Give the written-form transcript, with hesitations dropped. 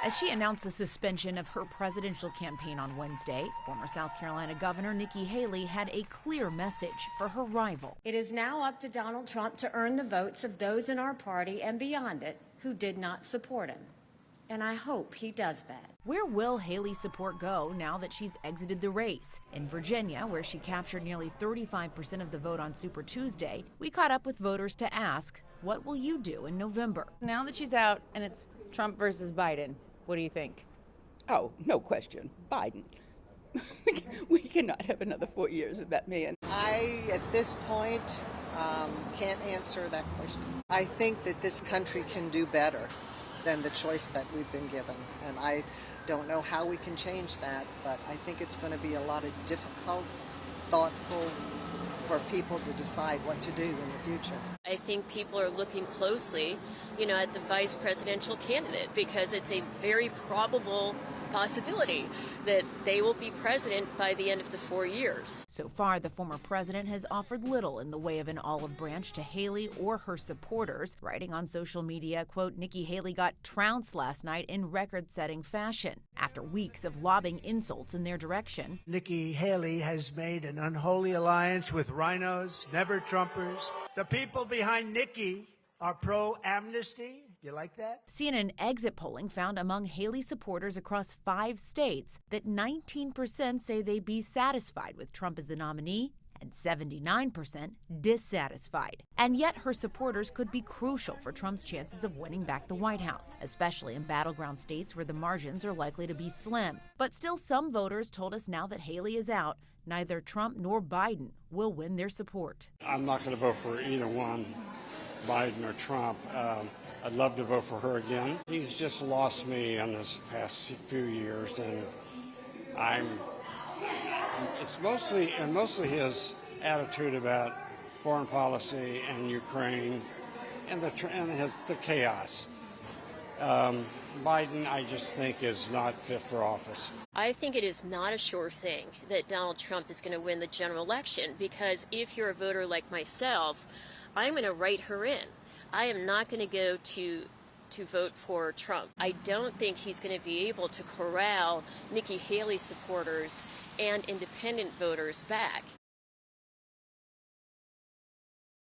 As she announced the suspension of her presidential campaign on Wednesday, former South Carolina Governor Nikki Haley had a clear message for her rival. It is now up to Donald Trump to earn the votes of those in our party and beyond it who did not support him. And I hope he does that. Where will Haley's support go now that she's exited the race? In Virginia, where she captured nearly 35% of the vote on Super Tuesday, we caught up with voters to ask, what will you do in November? Now that she's out and it's Trump versus Biden, what do you think? Oh, no question, Biden. We cannot have another 4 years of that man. I, at this point, can't answer that question. I think that this country can do better than the choice that we've been given. And I don't know how we can change that, but I think it's going to be a lot of difficult, thoughtful, for people to decide what to do in the future. I think people are looking closely, at the vice presidential candidate because it's a very probable possibility that they will be president by the end of the 4 years. So far, the former president has offered little in the way of an olive branch to Haley or her supporters, writing on social media, quote, Nikki Haley got trounced last night in record-setting fashion after weeks of lobbing insults in their direction. Nikki Haley has made an unholy alliance with rhinos, never-Trumpers. The people behind Nikki are pro-amnesty. You like that? CNN exit polling found among Haley supporters across 5 states that 19% say they'd be satisfied with Trump as the nominee and 79% dissatisfied. And yet her supporters could be crucial for Trump's chances of winning back the White House, especially in battleground states where the margins are likely to be slim. But still, some voters told us now that Haley is out, neither Trump nor Biden will win their support. I'm not going to vote for either one, Biden or Trump. I'd love to vote for her again. He's just lost me in this past few years, and it's mostly his attitude about foreign policy and Ukraine and the chaos. Biden, I just think, is not fit for office. I think it is not a sure thing that Donald Trump is going to win the general election because if you're a voter like myself, I'm going to write her in. I am not going to go to vote for Trump. I don't think he's going to be able to corral Nikki Haley supporters and independent voters back.